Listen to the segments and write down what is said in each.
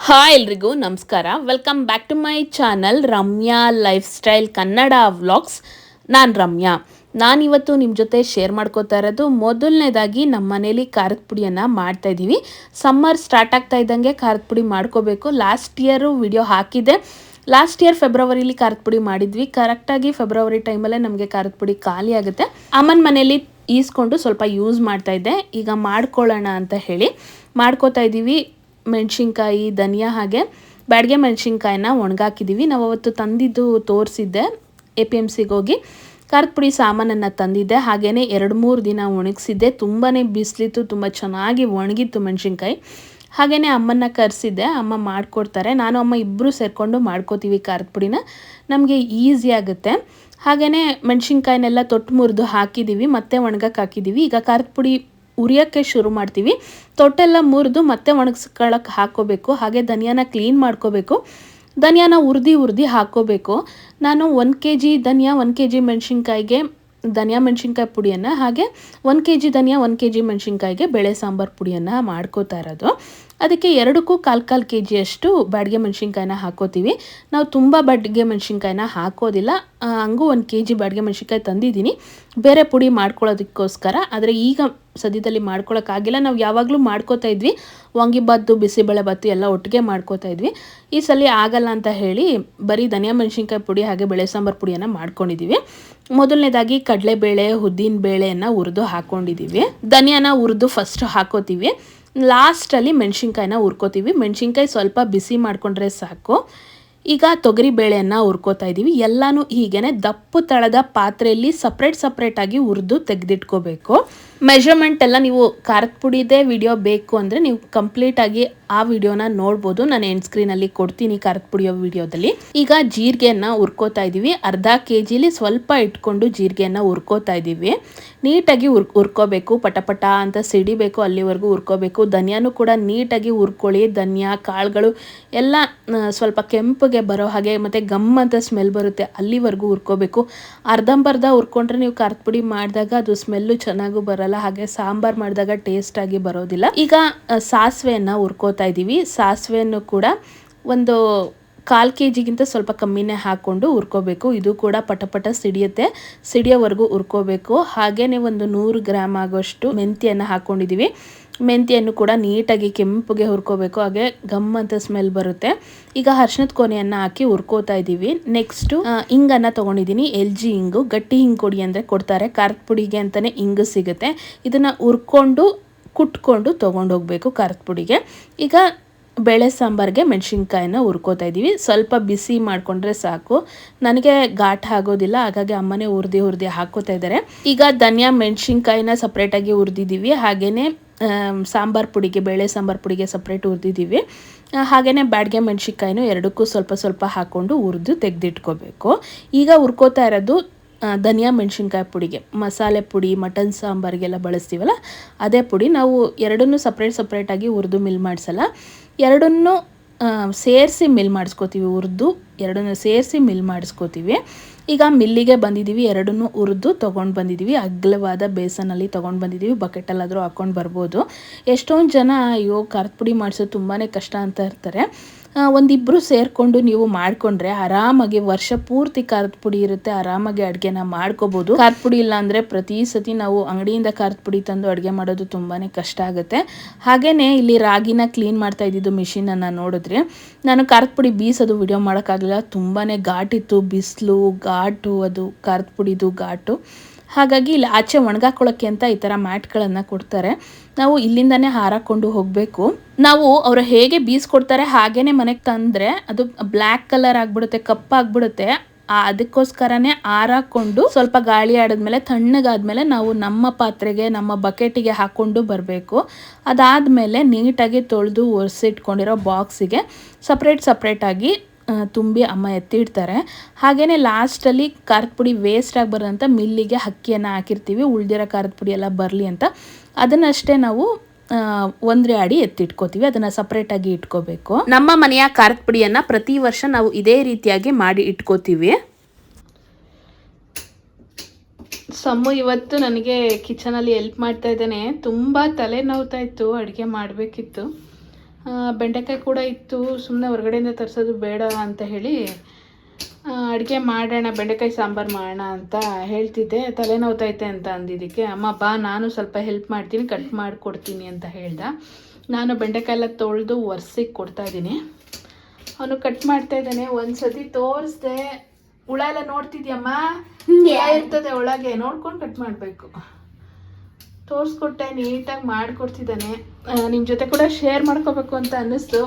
Hi ಎಲ್ರಿಗೂ ನಮಸ್ಕಾರ. Welcome back to my channel Ramya lifestyle Kannada vlogs. ನಾನು ರಮ್ಯಾ. ನಾನಿವತ್ತು ನಿಮ್ಮ ಜೊತೆ ಶೇರ್ ಮಾಡ್ಕೋತಾ ಇರೋದು ಮೊದಲನೇದಾಗಿ ನಮ್ಮ ಮನೇಲಿ ಖಾರದ ಪುಡಿಯನ್ನು ಮಾಡ್ತಾಯಿದ್ದೀವಿ. ಸಮ್ಮರ್ ಸ್ಟಾರ್ಟ್ ಆಗ್ತಾ ಇದ್ದಂಗೆ ಖಾರದ ಪುಡಿ ಮಾಡ್ಕೋಬೇಕು. ಲಾಸ್ಟ್ ಇಯರು ವಿಡಿಯೋ ಹಾಕಿದೆ. ಲಾಸ್ಟ್ ಇಯರ್ ಫೆಬ್ರವರಿಲಿ ಖಾರದ ಪುಡಿ ಮಾಡಿದ್ವಿ. ಕರೆಕ್ಟಾಗಿ ಫೆಬ್ರವರಿ ಟೈಮಲ್ಲೇ ನಮಗೆ ಖಾರದ ಪುಡಿ ಖಾಲಿ ಆಗುತ್ತೆ. ಅಮ್ಮನ ಮನೇಲಿ ಈಸ್ಕೊಂಡು ಸ್ವಲ್ಪ ಯೂಸ್ ಮಾಡ್ತಾಯಿದ್ದೆ. ಈಗ ಮಾಡ್ಕೊಳ್ಳೋಣ ಅಂತ ಹೇಳಿ ಮಾಡ್ಕೋತಾ ಇದ್ದೀವಿ. ಮೆಣಸಿನ್ಕಾಯಿ, ಧನಿಯಾ ಹಾಗೆ ಬ್ಯಾಡಗೆ ಮೆಣಸಿನ್ಕಾಯಿನ ಒಣಗಾಕಿದ್ದೀವಿ. ನಾವು ಅವತ್ತು ತಂದಿದ್ದು ತೋರಿಸಿದ್ದೆ. APMCಗೆ ಹೋಗಿ ಖಾರದ ಪುಡಿ ಸಾಮಾನನ್ನು ತಂದಿದ್ದೆ. ಹಾಗೆಯೇ 2-3 ದಿನ ಒಣಗಿಸಿದ್ದೆ. ತುಂಬಾ ಬಿಸಿಲಿತ್ತು, ತುಂಬ ಚೆನ್ನಾಗಿ ಒಣಗಿತ್ತು ಮೆಣಸಿನ್ಕಾಯಿ. ಹಾಗೆಯೇ ಅಮ್ಮನ್ನ ಕರೆಸಿದ್ದೆ. ಅಮ್ಮ ಮಾಡಿಕೊಡ್ತಾರೆ. ನಾನು ಅಮ್ಮ ಇಬ್ಬರು ಸೇರಿಕೊಂಡು ಮಾಡ್ಕೋತೀವಿ ಖಾರದ ಪುಡಿನ. ನಮಗೆ ಈಸಿ ಆಗುತ್ತೆ. ಹಾಗೆಯೇ ಮೆಣಸಿನ್ಕಾಯಿನೆಲ್ಲ ತೊಟ್ಟು ಮುರಿದು ಹಾಕಿದ್ದೀವಿ, ಮತ್ತೆ ಒಣಗಕ್ಕೆ ಹಾಕಿದ್ದೀವಿ. ಈಗ ಖಾರದ ಪುಡಿ ಉರಿಯೋಕ್ಕೆ ಶುರು ಮಾಡ್ತೀವಿ. ತೊಟ್ಟೆಲ್ಲ ಮುರಿದು ಮತ್ತೆ ಒಣಗಿಸ್ಕೊಳ್ಳೋಕೆ ಹಾಕ್ಕೋಬೇಕು. ಹಾಗೆ ಧನಿಯಾನ ಕ್ಲೀನ್ ಮಾಡ್ಕೋಬೇಕು. ಧನಿಯಾನ ಹುರಿದು ಹಾಕ್ಕೋಬೇಕು. ನಾನು 1 kg ಧನಿಯಾ, 1 kg ಮೆಣಸಿನ್ಕಾಯಿಗೆ ಧನಿಯಾ ಮೆಣಸಿನ್ಕಾಯಿ ಪುಡಿಯನ್ನು, ಹಾಗೆ 1 kg ಧನಿಯಾ, 1 kg ಮೆಣಸಿನ್ಕಾಯಿಗೆ ಬೇಳೆ ಸಾಂಬಾರು ಪುಡಿಯನ್ನು ಮಾಡ್ಕೋತಾ ಇರೋದು. ಅದಕ್ಕೆ 2ಕ್ಕೂ 1/4 kg ಅಷ್ಟು ಬ್ಯಾಡಗೆ ಮೆಣಸಿನ್ಕಾಯಿನ ಹಾಕೋತೀವಿ. ನಾವು ತುಂಬ ಬ್ಯಾಡಗೆ ಮೆಣಸಿನ್ಕಾಯಿನ ಹಾಕೋದಿಲ್ಲ. ಹಂಗೂ 1 kg ಬ್ಯಾಡಗೆ ಮೆಣಸಿನ್ಕಾಯಿ ತಂದಿದ್ದೀನಿ ಬೇರೆ ಪುಡಿ ಮಾಡ್ಕೊಳ್ಳೋದಕ್ಕೋಸ್ಕರ. ಆದರೆ ಈಗ ಸದ್ಯದಲ್ಲಿ ಮಾಡ್ಕೊಳಕ್ಕಾಗಿಲ್ಲ. ನಾವು ಯಾವಾಗಲೂ ಮಾಡ್ಕೋತಾ ಇದ್ವಿ. ವಾಂಗಿಬಾತು, ಬಿಸಿಬೇಳೆಬಾತು ಎಲ್ಲ ಒಟ್ಟಿಗೆ ಮಾಡ್ಕೋತಾ ಇದ್ವಿ. ಈ ಸಲ ಆಗಲ್ಲ ಅಂತ ಹೇಳಿ ಬರೀ ಧನಿಯಾ ಮೆಣಸಿನ್ಕಾಯಿ ಪುಡಿ ಹಾಗೆ ಬೇಳೆ ಸಾಂಬಾರು ಪುಡಿಯನ್ನು ಮಾಡ್ಕೊಂಡಿದ್ದೀವಿ. ಮೊದಲನೇದಾಗಿ ಕಡಲೆಬೇಳೆ, ಉದ್ದಿನ ಬೇಳೆಯನ್ನು ಹುರಿದು ಹಾಕ್ಕೊಂಡಿದ್ದೀವಿ. ಧನಿಯಾನ ಹುರಿದು ಫಸ್ಟ್ ಹಾಕೋತೀವಿ. ಲಾಸ್ಟಲ್ಲಿ ಮೆಣಸಿನ್ಕಾಯಿನ ಹುರ್ಕೋತೀವಿ. ಮೆಣಸಿನ್ಕಾಯಿ ಸ್ವಲ್ಪ ಬಿಸಿ ಮಾಡಿಕೊಂಡ್ರೆ ಸಾಕು. ಈಗ ತೊಗರಿ ಬೇಳೆಯನ್ನು ಹುರ್ಕೋತಾ ಇದ್ದೀವಿ. ಎಲ್ಲನೂ ಹೀಗೇ ದಪ್ಪು ತಳದ ಪಾತ್ರೆಯಲ್ಲಿ ಸಪ್ರೇಟಾಗಿ ಹುರಿದು ತೆಗೆದಿಟ್ಕೋಬೇಕು. ಮೆಷರ್ಮೆಂಟ್ ಎಲ್ಲ ನೀವು ಖಾರದ ಪುಡಿದೇ ವಿಡಿಯೋ ಬೇಕು ಅಂದರೆ ನೀವು ಕಂಪ್ಲೀಟಾಗಿ ಆ ವಿಡಿಯೋನ ನೋಡ್ಬೋದು. ನಾನು ಎಂಡ್ ಸ್ಕ್ರೀನಲ್ಲಿ ಕೊಡ್ತೀನಿ ಖಾರದ ಪುಡಿಯೋ ವಿಡಿಯೋದಲ್ಲಿ. ಈಗ ಜೀರಿಗೆಯನ್ನು ಹುರ್ಕೋತಾ ಇದ್ದೀವಿ. ಅರ್ಧ kgಲಿ ಸ್ವಲ್ಪ ಇಟ್ಕೊಂಡು ಜೀರಿಗೆಯನ್ನು ಹುರ್ಕೋತಾ ಇದ್ದೀವಿ. ನೀಟಾಗಿ ಹುರ್ಕೋಬೇಕು. ಪಟ ಅಂತ ಸಿಡಿಬೇಕು, ಅಲ್ಲಿವರೆಗೂ ಹುರ್ಕೋಬೇಕು. ಧನಿಯಾನು ಕೂಡ ನೀಟಾಗಿ ಹುರ್ಕೊಳ್ಳಿ. ಧನಿಯಾ ಕಾಳುಗಳು ಎಲ್ಲ ಸ್ವಲ್ಪ ಕೆಂಪಗೆ ಬರೋ ಹಾಗೆ ಮತ್ತು ಗಮ್ ಅಂತ ಸ್ಮೆಲ್ ಬರುತ್ತೆ ಅಲ್ಲಿವರೆಗೂ ಹುರ್ಕೋಬೇಕು. ಅರ್ಧಂಬರ್ಧ ಹುರ್ಕೊಂಡ್ರೆ ನೀವು ಖಾರದ ಪುಡಿ ಮಾಡಿದಾಗ ಅದು ಸ್ಮೆಲ್ಲು ಚೆನ್ನಾಗೂ ಬರಲ್ಲ, ಹಾಗೆ ಸಾಂಬಾರು ಮಾಡಿದಾಗ ಟೇಸ್ಟಾಗಿ ಬರೋದಿಲ್ಲ. ಈಗ ಸಾಸಿವೆಯನ್ನು ಹುರ್ಕೋತಾ ಇದ್ದೀವಿ. ಸಾಸಿವೆಯನ್ನು ಕೂಡ ಒಂದು 1/4 kgಗಿಂತ ಸ್ವಲ್ಪ ಕಮ್ಮಿನೇ ಹಾಕ್ಕೊಂಡು ಹುರ್ಕೋಬೇಕು. ಇದು ಕೂಡ ಪಟ ಸಿಡಿಯುತ್ತೆ. ಸಿಡಿಯೋವರೆಗೂ ಹುರ್ಕೋಬೇಕು. ಹಾಗೆಯೇ ಒಂದು 100 ಗ್ರಾಮ್ ಆಗೋಷ್ಟು ಮೆಂತ್ಯವನ್ನು ಹಾಕ್ಕೊಂಡಿದ್ದೀವಿ. ಮೆಂತ್ಯನ್ನು ಕೂಡ ನೀಟಾಗಿ ಕೆಂಪಗೆ ಹುರ್ಕೋಬೇಕು, ಹಾಗೆ ಗಮ್ ಅಂತ ಸ್ಮೆಲ್ ಬರುತ್ತೆ. ಈಗ ಅರಿಶಿಣದ ಕೊನೆಯನ್ನು ಹಾಕಿ ಹುರ್ಕೋತಾ ಇದ್ದೀವಿ. ನೆಕ್ಸ್ಟು ಹಿಂಗನ್ನು ತೊಗೊಂಡಿದ್ದೀನಿ. LG ಹಿಂಗು, ಗಟ್ಟಿ ಹಿಂಗೆ ಕೊಡಿ ಅಂದರೆ ಕೊಡ್ತಾರೆ. ಖಾರದ ಪುಡಿಗೆ ಅಂತಲೇ ಹಿಂಗು ಸಿಗುತ್ತೆ. ಇದನ್ನು ಹುರ್ಕೊಂಡು ಕುಟ್ಕೊಂಡು ತೊಗೊಂಡೋಗ್ಬೇಕು ಖಾರದ ಪುಡಿಗೆ. ಈಗ ಬೇಳೆ ಸಾಂಬಾರಿಗೆ ಮೆಣಸಿನ್ಕಾಯಿನ ಹುರ್ಕೋತಾ ಇದ್ದೀವಿ. ಸ್ವಲ್ಪ ಬಿಸಿ ಮಾಡಿಕೊಂಡ್ರೆ ಸಾಕು. ನನಗೆ ಘಾಟ್ ಆಗೋದಿಲ್ಲ, ಹಾಗಾಗಿ ಅಮ್ಮನೇ ಹುರಿದು ಹಾಕೋತಾ ಇದ್ದಾರೆ. ಈಗ ಧನಿಯಾ ಮೆಣಸಿನ್ಕಾಯಿನ ಸಪ್ರೇಟಾಗಿ ಹುರಿದಿದ್ದೀವಿ. ಹಾಗೆಯೇ ಸಾಂಬಾರು ಪುಡಿಗೆ, ಬೇಳೆ ಸಾಂಬಾರು ಪುಡಿಗೆ ಸಪ್ರೇಟ್ ಹುರಿದಿದ್ದೀವಿ. ಹಾಗೆಯೇ ಬ್ಯಾಡಗೆ ಮೆಣಸಿನ್ಕಾಯಿನೂ ಎರಡಕ್ಕೂ ಸ್ವಲ್ಪ ಹಾಕ್ಕೊಂಡು ಹುರಿದು ತೆಗೆದಿಟ್ಕೋಬೇಕು. ಈಗ ಹುರ್ಕೋತಾ ಇರೋದು ಧನಿಯಾ ಮೆಣಸಿನ್ಕಾಯಿ ಪುಡಿಗೆ. ಮಸಾಲೆ ಪುಡಿ, ಮಟನ್ ಸಾಂಬಾರಿಗೆಲ್ಲ ಬಳಸ್ತೀವಲ್ಲ ಅದೇ ಪುಡಿ. ನಾವು ಎರಡನ್ನೂ ಸಪ್ರೇಟಾಗಿ ಹುರಿದು ಮಿಲ್ ಮಾಡಿಸಲ್ಲ, ಎರಡನ್ನೂ ಸೇರಿಸಿ ಮಿಲ್ ಮಾಡಿಸ್ಕೋತೀವಿ. ಹುರಿದು ಎರಡನ್ನೂ ಸೇರಿಸಿ ಮಿಲ್ ಮಾಡಿಸ್ಕೋತೀವಿ. ಈಗ ಮಿಲ್ಲಿಗೆ ಬಂದಿದ್ದೀವಿ. ಎರಡನ್ನೂ ಹುರಿದು ತೊಗೊಂಡು ಬಂದಿದ್ದೀವಿ. ಅಗಲವಾದ ಬೇಸನಲ್ಲಿ ತೊಗೊಂಡು ಬಂದಿದ್ದೀವಿ. ಬಕೆಟಲ್ಲಾದರೂ ಹಾಕ್ಕೊಂಡು ಬರ್ಬೋದು. ಎಷ್ಟೊಂದು ಜನ ಅಯ್ಯೋ ಖಾರದ ಪುಡಿ ಮಾಡಿಸೋದು ತುಂಬಾ ಕಷ್ಟ ಅಂತ ಇರ್ತಾರೆ. ಒಂದಿಬ್ಬರು ಸೇರಿಕೊಂಡು ನೀವು ಮಾಡಿಕೊಂಡ್ರೆ ಆರಾಮಾಗಿ ವರ್ಷ ಪೂರ್ತಿ ಖಾರದ ಪುಡಿ ಇರುತ್ತೆ. ಆರಾಮಾಗಿ ಅಡುಗೆನ ಮಾಡ್ಕೋಬೋದು. ಖಾರದ ಪುಡಿ ಇಲ್ಲ ಅಂದರೆ ಪ್ರತಿ ಸತಿ ನಾವು ಅಂಗಡಿಯಿಂದ ಖಾರದ ಪುಡಿ ತಂದು ಅಡುಗೆ ಮಾಡೋದು ತುಂಬಾ ಕಷ್ಟ ಆಗುತ್ತೆ. ಹಾಗೆಯೇ ಇಲ್ಲಿ ರಾಗಿನ ಕ್ಲೀನ್ ಮಾಡ್ತಾ ಇದ್ದಿದ್ದು ಮಿಷಿನನ್ನು ನೋಡಿದ್ರೆ ನಾನು ಖಾರದ ಪುಡಿ ಬೀಸೋದು ವಿಡಿಯೋ ಮಾಡೋಕ್ಕಾಗಲಿಲ್ಲ. ತುಂಬಾ ಘಾಟಿತ್ತು, ಬಿಸಿಲು, ಘಾಟು, ಅದು ಖಾರದ ಪುಡಿದು ಘಾಟು. ಹಾಗಾಗಿ ಇಲ್ಲಿ ಆಚೆ ಒಣಗಾಕೊಳ್ಳೋಕ್ಕೆ ಅಂತ ಈ ಥರ ಮ್ಯಾಟ್ಗಳನ್ನು ಕೊಡ್ತಾರೆ. ನಾವು ಇಲ್ಲಿಂದನೇ ಹಾರಾಕೊಂಡು ಹೋಗಬೇಕು. ನಾವು ಅವರು ಹೇಗೆ ಬೀಸ್ಕೊಡ್ತಾರೆ ಹಾಗೇ ಮನೆಗೆ ತಂದರೆ ಅದು ಬ್ಲ್ಯಾಕ್ ಕಲರ್ ಆಗಿಬಿಡುತ್ತೆ, ಕಪ್ಪಾಗಿಬಿಡುತ್ತೆ. ಅದಕ್ಕೋಸ್ಕರನೇ ಹಾರಾಕೊಂಡು ಸ್ವಲ್ಪ ಗಾಳಿ ಆಡಿದ್ಮೇಲೆ ತಣ್ಣಗಾದ್ಮೇಲೆ ನಾವು ನಮ್ಮ ಪಾತ್ರೆಗೆ, ನಮ್ಮ ಬಕೆಟಿಗೆ ಹಾಕ್ಕೊಂಡು ಬರಬೇಕು. ಅದಾದಮೇಲೆ ನೀಟಾಗಿ ತೊಳೆದು ಒರೆಸಿಟ್ಕೊಂಡಿರೋ ಬಾಕ್ಸಿಗೆ ಸಪ್ರೇಟಾಗಿ ತುಂಬಿ ಅಮ್ಮ ಎತ್ತಿಡ್ತಾರೆ. ಹಾಗೆಯೇ ಲಾಸ್ಟಲ್ಲಿ ಖಾರದ ಪುಡಿ ವೇಸ್ಟ್ ಆಗಿ ಬರೋಂಥ ಮಿಲ್ಲಿಗೆ ಅಕ್ಕಿಯನ್ನು ಹಾಕಿರ್ತೀವಿ, ಉಳಿದಿರೋ ಖಾರದ ಪುಡಿ ಎಲ್ಲ ಬರಲಿ ಅಂತ. ಅದನ್ನಷ್ಟೇ ನಾವು ಒಂದ್ರೆ ಆಡಿ ಎತ್ತಿಟ್ಕೋತೀವಿ. ಅದನ್ನು ಸಪ್ರೇಟಾಗಿ ಇಟ್ಕೋಬೇಕು. ನಮ್ಮ ಮನೆಯ ಖಾರದ ಪುಡಿಯನ್ನು ಪ್ರತಿ ವರ್ಷ ನಾವು ಇದೇ ರೀತಿಯಾಗಿ ಮಾಡಿ ಇಟ್ಕೋತೀವಿ. ಸಮ್ಮು ಇವತ್ತು ನನಗೆ ಕಿಚನಲ್ಲಿ ಹೆಲ್ಪ್ ಮಾಡ್ತಾ ಇದ್ದಾನೆ. ತುಂಬ ತಲೆ ನೋವ್ತಾ ಇತ್ತು, ಅಡುಗೆ ಮಾಡಬೇಕಿತ್ತು. ಬೆಂಡೆಕಾಯಿ ಕೂಡ ಇತ್ತು. ಸುಮ್ಮನೆ ಹೊರಗಡೆಯಿಂದ ತರಿಸೋದು ಬೇಡ ಅಂತ ಹೇಳಿ ಅಡುಗೆ ಮಾಡೋಣ, ಬೆಂಡೆಕಾಯಿ ಸಾಂಬಾರು ಮಾಡೋಣ ಅಂತ ಹೇಳ್ತಿದ್ದೆ. ತಲೆನೋವ್ತೈತೆ ಅಂತ ಅಂದಿದ್ದಕ್ಕೆ ಅಮ್ಮ ಬಾ ನಾನು ಸ್ವಲ್ಪ ಹೆಲ್ಪ್ ಮಾಡ್ತೀನಿ, ಕಟ್ ಮಾಡಿಕೊಡ್ತೀನಿ ಅಂತ ಹೇಳ್ದೆ. ನಾನು ಬೆಂಡೆಕಾಯಿ ಎಲ್ಲ ತೊಳೆದು ಒರೆಸಿಗೆ ಕೊಡ್ತಾಯಿದ್ದೀನಿ. ಅವನು ಕಟ್ ಮಾಡ್ತಾಯಿದ್ದಾನೆ. ಒಂದು ಸತಿ ತೋರಿಸ್ದೆ, ಹುಳ ಎಲ್ಲ ನೋಡ್ತಿದ್ಯಮ್ಮ, ಇರ್ತದೆ ಒಳಗೆ, ನೋಡ್ಕೊಂಡು ಕಟ್ ಮಾಡಬೇಕು. ತೋರಿಸ್ಕೊಟ್ಟೆ, ನೀಟಾಗಿ ಮಾಡಿಕೊಡ್ತಿದ್ದಾನೆ. ನಿಮ್ಮ ಜೊತೆ ಕೂಡ ಶೇರ್ ಮಾಡ್ಕೋಬೇಕು ಅಂತ ಅನ್ನಿಸ್ತು,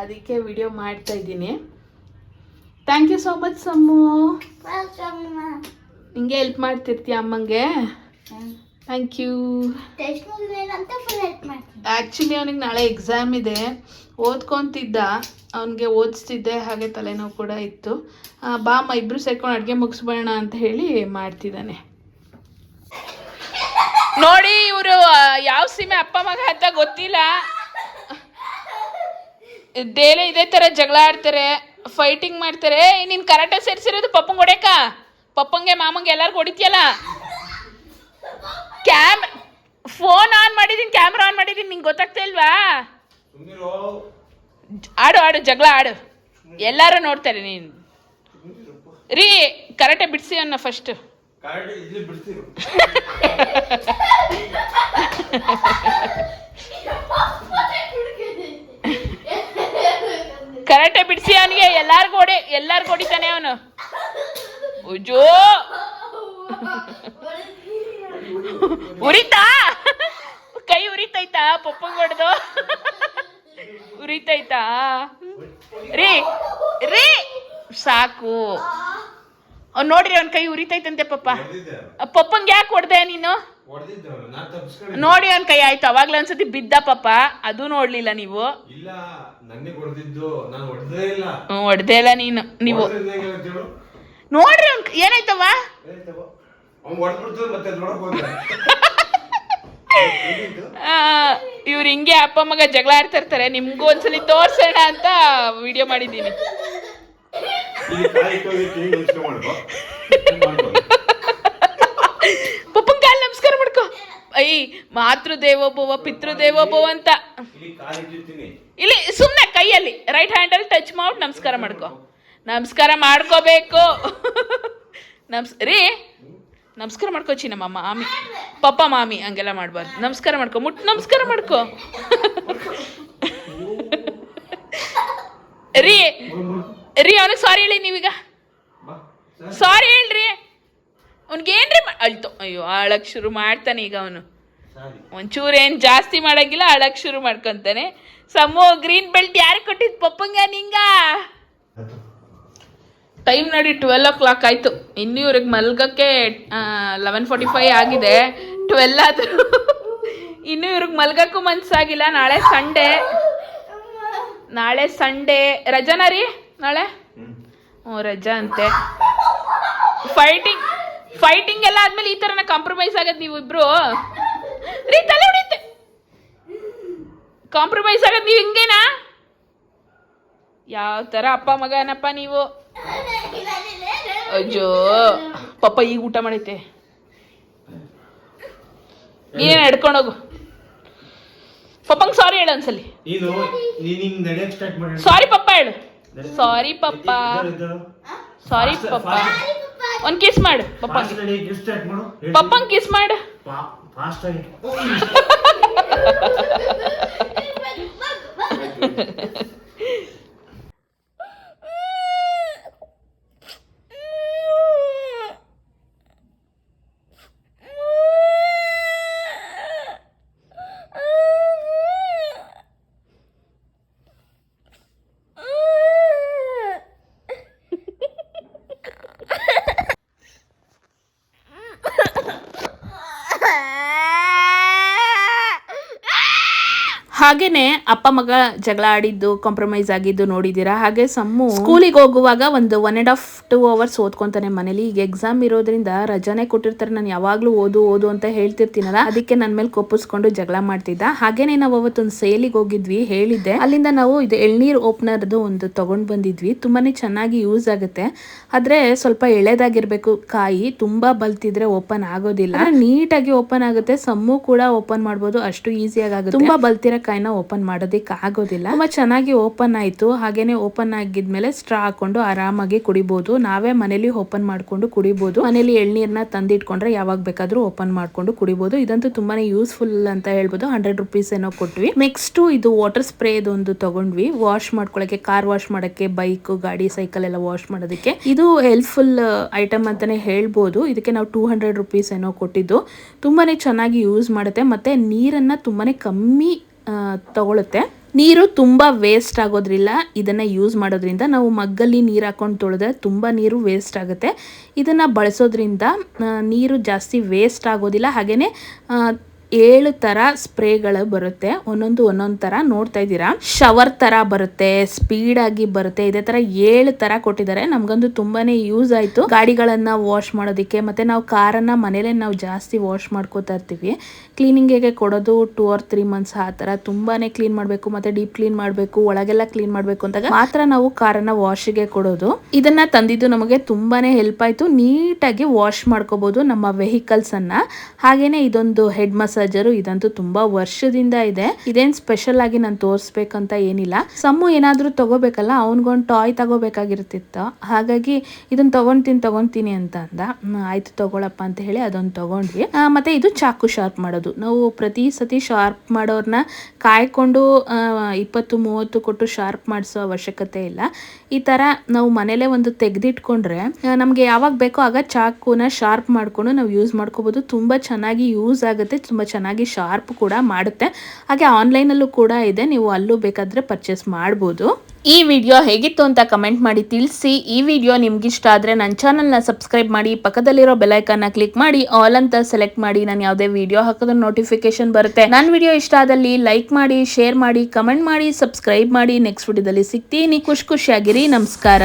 ಅದಕ್ಕೆ ವಿಡಿಯೋ ಮಾಡ್ತಾಯಿದ್ದೀನಿ. Thank you so much Sammu. ಹಿಂಗೆ ಹೆಲ್ಪ್ ಮಾಡ್ತಿರ್ತೀಯ ಅಮ್ಮಂಗೆ. Thank you. ಆ್ಯಕ್ಚುಲಿ ಅವನಿಗೆ ನಾಳೆ ಎಕ್ಸಾಮ್ ಇದೆ, ಓದ್ಕೊತಿದ್ದ, ಅವನಿಗೆ ಓದಿಸ್ತಿದ್ದೆ, ಹಾಗೆ ತಲೆನೋವು ಕೂಡ ಇತ್ತು. ಬಾ ಅಮ್ಮ ಇಬ್ಬರು ಸೇರ್ಕೊಂಡು ಅಡುಗೆ ಮುಗಿಸ್ಬೇಡ ಅಂತ ಹೇಳಿ ಮಾಡ್ತಿದ್ದಾನೆ. ನೋಡಿ ಇವರು ಯಾವ ಸೀಮೆ ಅಪ್ಪ ಮಗ ಅಂತ ಗೊತ್ತಿಲ್ಲ, ಡೇಲಿ ಇದೇ ಥರ ಜಗಳ ಆಡ್ತಾರೆ, ಫೈಟಿಂಗ್ ಮಾಡ್ತಾರೆ. ನೀನು ಕರಾಟೆ ಸೇರಿಸಿರೋದು ಪಪ್ಪಂಗೆ ಹೊಡ್ಯಾಕ, ಪಪ್ಪಂಗೆ ಮಾಮಂಗೆ ಎಲ್ಲರಿಗೂ ಹೊಡಿತೀಯಲ್ಲ. ಫೋನ್ ಆನ್ ಮಾಡಿದ್ದೀನಿ, ಕ್ಯಾಮ್ರಾ ಆನ್ ಮಾಡಿದ್ದೀನಿ, ನಿಂಗೆ ಗೊತ್ತಾಗ್ತಾ ಇಲ್ವಾ? ಆಡು ಆಡು, ಜಗಳ ಆಡು, ಎಲ್ಲರೂ ನೋಡ್ತಾರೆ. ನೀನು ರೀ ಕರಾಟೆ ಬಿಡಿಸಿ ಅನ್ನ ಫಸ್ಟ್. ಕರಾಟೆ ಬಿಡಿಸಿ ಅವನಿಗೆ, ಎಲ್ಲಾರ್ಗೂ ಹೊಡಿತಾನೆ ಅವನು. ಉಜೋ ಉರಿತಾ, ಕೈ ಉರಿತೈತಾ ಪಪ್ಪಂಗೆ ಹೊಡೆದು? ಉರಿತೈತಾ? ರೀ ರೀ ಸಾಕು. ಅವ್ನು ನೋಡ್ರಿ, ಅವ್ನ ಕೈ ಉರಿತೈತಂತೆ ಪಪ್ಪ. ಪಪ್ಪಂಗೆ ಯಾಕೆ ಹೊಡೆದೆ ನೀನು? ನೋಡಿ ಅವ್ನ ಕೈ ಆಯ್ತು. ಅವಾಗ್ಲೂ ಒಂದ್ಸತಿ ಬಿದ್ದ ಪಪ್ಪ, ಅದು ನೋಡ್ಲಿಲ್ಲ ನೀವು. ಹೊಡೆದೇ ಇಲ್ಲ ನೀನು. ನೀವು ನೋಡ್ರಿ ಅವ್ನ ಏನಾಯ್ತವ? ಇವ್ರು ಹಿಂಗೆ ಅಪ್ಪ ಮಗ ಜಗಳ ಆಡ್ತಾ ಇರ್ತಾರೆ. ನಿಮ್ಗೂ ಒಂದ್ಸಲಿ ತೋರ್ಸೋಣ ಅಂತ ವಿಡಿಯೋ ಮಾಡಿದ್ದೀನಿ. ಪಪ್ಪನ ಕಾಲು ನಮಸ್ಕಾರ ಮಾಡ್ಕೊ. ಮಾತೃದೇವೋಭವ ಪಿತೃದೇವೋಭವ ಅಂತ ಇಲ್ಲಿ ಸುಮ್ಮನೆ ಕೈಯಲ್ಲಿ ರೈಟ್ ಹ್ಯಾಂಡಲ್ಲಿ ಟಚ್ ಮಾಡ್ಬಿಟ್ಟು ನಮಸ್ಕಾರ ಮಾಡ್ಕೊ. ನಮಸ್ಕಾರ ಮಾಡ್ಕೋಬೇಕು. ರೀ ನಮಸ್ಕಾರ ಮಾಡ್ಕೋ ಚಿನ್ನಮ್ಮ, ಮಾಮಿ ಪಪ್ಪ ಮಾಮಿ ಹಂಗೆಲ್ಲ ಮಾಡಬಾರ್ದು. ನಮಸ್ಕಾರ ಮಾಡ್ಕೊ, ನಮಸ್ಕಾರ ಮಾಡ್ಕೊ. ರೀ ರೀ ಅವನಿಗೆ ಸಾರಿ ಹೇಳಿ ನೀವೀಗ, ಸಾರಿ ಹೇಳ್ರಿ. ಅವ್ನಿಗೇನ್ರಿ ಅಳ್ತು, ಅಯ್ಯೋ ಅಳಕ್ ಶುರು ಮಾಡ್ತಾನೆ ಈಗ ಅವನು. ಒಂಚೂರು ಏನು ಜಾಸ್ತಿ ಮಾಡಂಗಿಲ್ಲ, ಅಳಕ್ ಶುರು ಮಾಡ್ಕೊತಾನೆ. ಸಮ್ಮು ಗ್ರೀನ್ ಬೆಲ್ಟ್ ಯಾರು ಕೊಟ್ಟಿದ್ದು? ಪಪ್ಪಂಗ ನಿಂಗ? ಟೈಮ್ ನೋಡಿ 12 o'clock ಆಯಿತು. ಇನ್ನೂ ಇವ್ರಿಗೆ ಮಲ್ಗಕ್ಕೆ 11:45 ಆಗಿದೆ. 12 ಆದರೂ ಇನ್ನೂ ಇವ್ರಿಗೆ ಮಲ್ಗಕ್ಕೂ ಮನ್ಸಾಗಿಲ್ಲ. ನಾಳೆ ಸಂಡೇ ರಜಾನ ರೀ? ನಾಳೆ ರಜಾ ಅಂತೆ. ಫೈಟಿಂಗ್ ಎಲ್ಲ ಆದ್ಮೇಲೆ ಈ ಥರನ ಕಾಂಪ್ರಮೈಸ್ ಆಗದ್ ನೀವು ಇಬ್ರು? ರೀ ತಲೆ ಹೊಡಿತೆ. ಕಾಂಪ್ರಮೈಸ್ ಆಗದ್ ನೀವು ಹಿಂಗೇನಾ? ಯಾವ ಥರ ಅಪ್ಪ ಮಗನಪ್ಪ ನೀವು? ಅಯ್ಯೋ ಪಪ್ಪ ಈಗ ಊಟ ಮಾಡೈತೆ, ನೀನೇನು ಹಿಡ್ಕೊಂಡೋಗು. ಪಪ್ಪಂಗೆ ಸಾರಿ ಹೇಳು ಒಂದ್ಸಲಿ. ಸಾರಿ ಪಪ್ಪ ಹೇಳು. ಸಾರಿ ಪಪ್ಪ, ಸಾರಿ ಪಪ್ಪ. ಒಂದು ಕಿಸ್ ಮಾಡು ಪಪ್ಪಂಗೆ ಕಿಸ್ ಮಾಡು. ಹಾಗೇನೆ ಅಪ್ಪ ಮಗ ಜಗಳ ಆಡಿದ್ದು, ಕಾಂಪ್ರಮೈಸ್ ಆಗಿದ್ದು ನೋಡಿದ್ದೀರಾ. ಹಾಗೆ ಸಮ್ಮು ಸ್ಕೂಲಿಗೆ ಹೋಗುವಾಗ ಒಂದು 1.5-2 hours ಓದ್ಕೊಂತಾನೆ ಮನೇಲಿ. ಈಗ ಎಕ್ಸಾಮ್ ಇರೋದ್ರಿಂದ ರಜಾನೆ ಕೊಟ್ಟಿರ್ತಾರೆ. ನಾನು ಯಾವಾಗ್ಲೂ ಓದು ಅಂತ ಹೇಳ್ತಿರ್ತೀನಲ್ಲ, ಅದಕ್ಕೆ ನನ್ನ ಮೇಲೆ ಕೊಪ್ಪಿಸ್ಕೊಂಡು ಜಗಳ ಮಾಡ್ತಿದ್ದ. ಹಾಗೇನೆ ನಾವು ಅವತ್ತೊಂದು ಸೇಲಿಗೆ ಹೋಗಿದ್ವಿ, ಹೇಳಿದ್ದೆ. ಅಲ್ಲಿಂದ ನಾವು ಇದು ಎಳ್ನೀರು ಓಪನರ್ದು ಒಂದು ತಗೊಂಡ್ ಬಂದಿದ್ವಿ. ತುಂಬಾನೇ ಚೆನ್ನಾಗಿ ಯೂಸ್ ಆಗುತ್ತೆ. ಆದ್ರೆ ಸ್ವಲ್ಪ ಎಳೆದಾಗಿರ್ಬೇಕು ಕಾಯಿ, ತುಂಬಾ ಬಲ್ತಿದ್ರೆ ಓಪನ್ ಆಗೋದಿಲ್ಲ. ನೀಟಾಗಿ ಓಪನ್ ಆಗುತ್ತೆ. ಸಮ್ಮು ಕೂಡ ಓಪನ್ ಮಾಡ್ಬೋದು, ಅಷ್ಟು ಈಸಿಯಾಗಿ ಆಗುತ್ತೆ. ತುಂಬಾ ಬಲ್ತಿರೋ ಕಾಯಿನ ಓಪನ್ ಮಾಡೋದಕ್ಕೆ ಆಗೋದಿಲ್ಲ. ತುಂಬ ಚೆನ್ನಾಗಿ ಓಪನ್ ಆಯಿತು. ಹಾಗೇನೆ ಓಪನ್ ಆಗಿದ್ಮೇಲೆ ಸ್ಟ್ರಾ ಹಾಕೊಂಡು ಆರಾಮಾಗಿ ಕುಡಿಬೋದು. ನಾವೇ ಮನೇಲಿ ಓಪನ್ ಮಾಡ್ಕೊಂಡು ಕುಡಿಬೋದು. ಮನೇಲಿ ಎಳ್ನೀರನ್ನ ತಂದಿಟ್ಕೊಂಡ್ರೆ ಯಾವಾಗ ಬೇಕಾದ್ರೂ ಓಪನ್ ಮಾಡ್ಕೊಂಡು ಕುಡಿಬೋದು. ಇದಂತೂ ತುಂಬಾನೇ ಯೂಸ್ಫುಲ್ ಅಂತ ಹೇಳ್ಬೋದು. 100 ರುಪೀಸ್ ಏನೋ ಕೊಟ್ವಿ. ನೆಕ್ಸ್ಟ್ ಇದು ವಾಟರ್ ಸ್ಪ್ರೇ ಇದೊಂದು ತಗೊಂಡ್ವಿ, ವಾಶ್ ಮಾಡ್ಕೊಳಕ್ಕೆ, ಕಾರ್ ವಾಶ್ ಮಾಡಕ್ಕೆ, ಬೈಕ್, ಗಾಡಿ, ಸೈಕಲ್ ಎಲ್ಲ ವಾಶ್ ಮಾಡೋದಕ್ಕೆ. ಇದು ಹೆಲ್ಪ್ಫುಲ್ ಐಟಮ್ ಅಂತಾನೆ ಹೇಳ್ಬೋದು. ಇದಕ್ಕೆ ನಾವು 200 ರುಪೀಸ್ ಏನೋ ಕೊಟ್ಟಿದ್ದು. ತುಂಬಾನೇ ಚೆನ್ನಾಗಿ ಯೂಸ್ ಮಾಡುತ್ತೆ ಮತ್ತೆ ನೀರನ್ನ ತುಂಬಾನೇ ಕಮ್ಮಿ ತಗೊಳುತ್ತೆ. ನೀರು ತುಂಬ ವೇಸ್ಟ್ ಆಗೋದ್ರಿಲ್ಲ ಇದನ್ನು ಯೂಸ್ ಮಾಡೋದ್ರಿಂದ. ನಾವು ಮಗ್ಗಲ್ಲಿ ನೀರು ಹಾಕೊಂಡು ತೊಳೆದ್ರೆ ತುಂಬ ನೀರು ವೇಸ್ಟ್ ಆಗುತ್ತೆ. ಇದನ್ನು ಬಳಸೋದ್ರಿಂದ ನೀರು ಜಾಸ್ತಿ ವೇಸ್ಟ್ ಆಗೋದಿಲ್ಲ. ಹಾಗೆಯೇ 7 ಥರ ಸ್ಪ್ರೇಗಳು ಬರುತ್ತೆ. ಒಂದೊಂದು ಥರ ನೋಡ್ತಾ ಇದ್ದೀರಾ. ಶವರ್ ಥರ ಬರುತ್ತೆ, ಸ್ಪೀಡಾಗಿ ಬರುತ್ತೆ. ಇದೇ ಥರ 7 ಥರ ಕೊಟ್ಟಿದ್ದಾರೆ. ನಮಗಂತೂ ತುಂಬಾನೇ ಯೂಸ್ ಆಯಿತು ಗಾಡಿಗಳನ್ನು ವಾಶ್ ಮಾಡೋದಕ್ಕೆ. ಮತ್ತು ನಾವು ಕಾರನ್ನು ಮನೇಲೇ ನಾವು ಜಾಸ್ತಿ ವಾಶ್ ಮಾಡ್ಕೋತಾ ಇರ್ತೀವಿ. ಕ್ಲೀನಿಂಗಿಗೆ ಕೊಡೋದು 2 or 3 months ಆ ಥರ ತುಂಬಾ ಕ್ಲೀನ್ ಮಾಡಬೇಕು, ಮತ್ತು ಡೀಪ್ ಕ್ಲೀನ್ ಮಾಡಬೇಕು, ಒಳಗೆಲ್ಲ ಕ್ಲೀನ್ ಮಾಡಬೇಕು ಅಂದಾಗ ಮಾತ್ರ ನಾವು ಕಾರನ್ನು ವಾಶಿಗೆ ಕೊಡೋದು. ಇದನ್ನು ತಂದಿದ್ದು ನಮಗೆ ತುಂಬಾ ಹೆಲ್ಪ್ ಆಯಿತು. ನೀಟಾಗಿ ವಾಶ್ ಮಾಡ್ಕೋಬೋದು ನಮ್ಮ ವೆಹಿಕಲ್ಸನ್ನು. ಹಾಗೆಯೇ ಇದೊಂದು ಹೆಡ್ ಮಸಾಜರು, ಇದಂತೂ ತುಂಬಾ ವರ್ಷದಿಂದ ಇದೆ. ಇದೇನು ಸ್ಪೆಷಲ್ ಆಗಿ ನಾನು ತೋರಿಸ್ಬೇಕಂತ ಏನಿಲ್ಲ. ಸಮ್ಮು ಏನಾದರೂ ತಗೋಬೇಕಲ್ಲ, ಅವನಿಗೊಂದು ಟಾಯ್ ತಗೋಬೇಕಾಗಿರ್ತಿತ್ತು. ಹಾಗಾಗಿ ಇದನ್ನು ತಗೊತೀನಿ ಅಂತ ಅಂದ. ಆಯ್ತು ತಗೊಳಪ್ಪ ಅಂತ ಹೇಳಿ ಅದೊಂದು ತಗೊಂಡ್ವಿ. ಮತ್ತೆ ಇದು ಚಾಕು ಶಾರ್ಪ್ ಮಾಡೋದು. ನಾವು ಪ್ರತಿ ಸತಿ ಶಾರ್ಪ್ ಮಾಡೋರ್ನ ಕಾಯ್ಕೊಂಡು 20-30 ಕೊಟ್ಟು ಶಾರ್ಪ್ ಮಾಡಿಸೋ ಅವಶ್ಯಕತೆ ಇಲ್ಲ. ಈ ಥರ ನಾವು ಮನೇಲೆ ಒಂದು ತೆಗೆದಿಟ್ಕೊಂಡ್ರೆ ನಮಗೆ ಯಾವಾಗ ಬೇಕೋ ಆಗ ಚಾಕುನ ಶಾರ್ಪ್ ಮಾಡಿಕೊಂಡು ನಾವು ಯೂಸ್ ಮಾಡ್ಕೋಬೋದು. ತುಂಬ ಚೆನ್ನಾಗಿ ಯೂಸ್ ಆಗುತ್ತೆ, ತುಂಬ ಚೆನ್ನಾಗಿ ಶಾರ್ಪ್ ಕೂಡ ಮಾಡುತ್ತೆ. ಹಾಗೆ ಆನ್ಲೈನಲ್ಲೂ ಕೂಡ ಇದೆ, ನೀವು ಅಲ್ಲೂ ಬೇಕಾದರೆ ಪರ್ಚೇಸ್ ಮಾಡ್ಬೋದು. ಈ ವಿಡಿಯೋ ಹೇಗಿತ್ತು ಅಂತ ಕಮೆಂಟ್ ಮಾಡಿ ತಿಳಿಸಿ. ಈ ವಿಡಿಯೋ ನಿಮ್ಗಿಷ್ಟ ಆದರೆ ನನ್ನ ಚಾನಲ್ನ ಸಬ್ಸ್ಕ್ರೈಬ್ ಮಾಡಿ, ಪಕ್ಕದಲ್ಲಿರೋ ಬೆಲೈಕನ್ನ ಕ್ಲಿಕ್ ಮಾಡಿ ಆಲ್ ಅಂತ ಸೆಲೆಕ್ಟ್ ಮಾಡಿ. ನಾನು ಯಾವುದೇ ವಿಡಿಯೋ ಹಾಕಿದ್ರೆ ನೋಟಿಫಿಕೇಶನ್ ಬರುತ್ತೆ. ನನ್ನ ವಿಡಿಯೋ ಇಷ್ಟ ಆದಲ್ಲಿ ಲೈಕ್ ಮಾಡಿ, ಶೇರ್ ಮಾಡಿ, ಕಮೆಂಟ್ ಮಾಡಿ, ಸಬ್ಸ್ಕ್ರೈಬ್ ಮಾಡಿ. ನೆಕ್ಸ್ಟ್ ವಿಡಿಯೋದಲ್ಲಿ ಸಿಗ್ತೀನಿ. ಖುಷಿಯಾಗಿರಿ. ನಮಸ್ಕಾರ.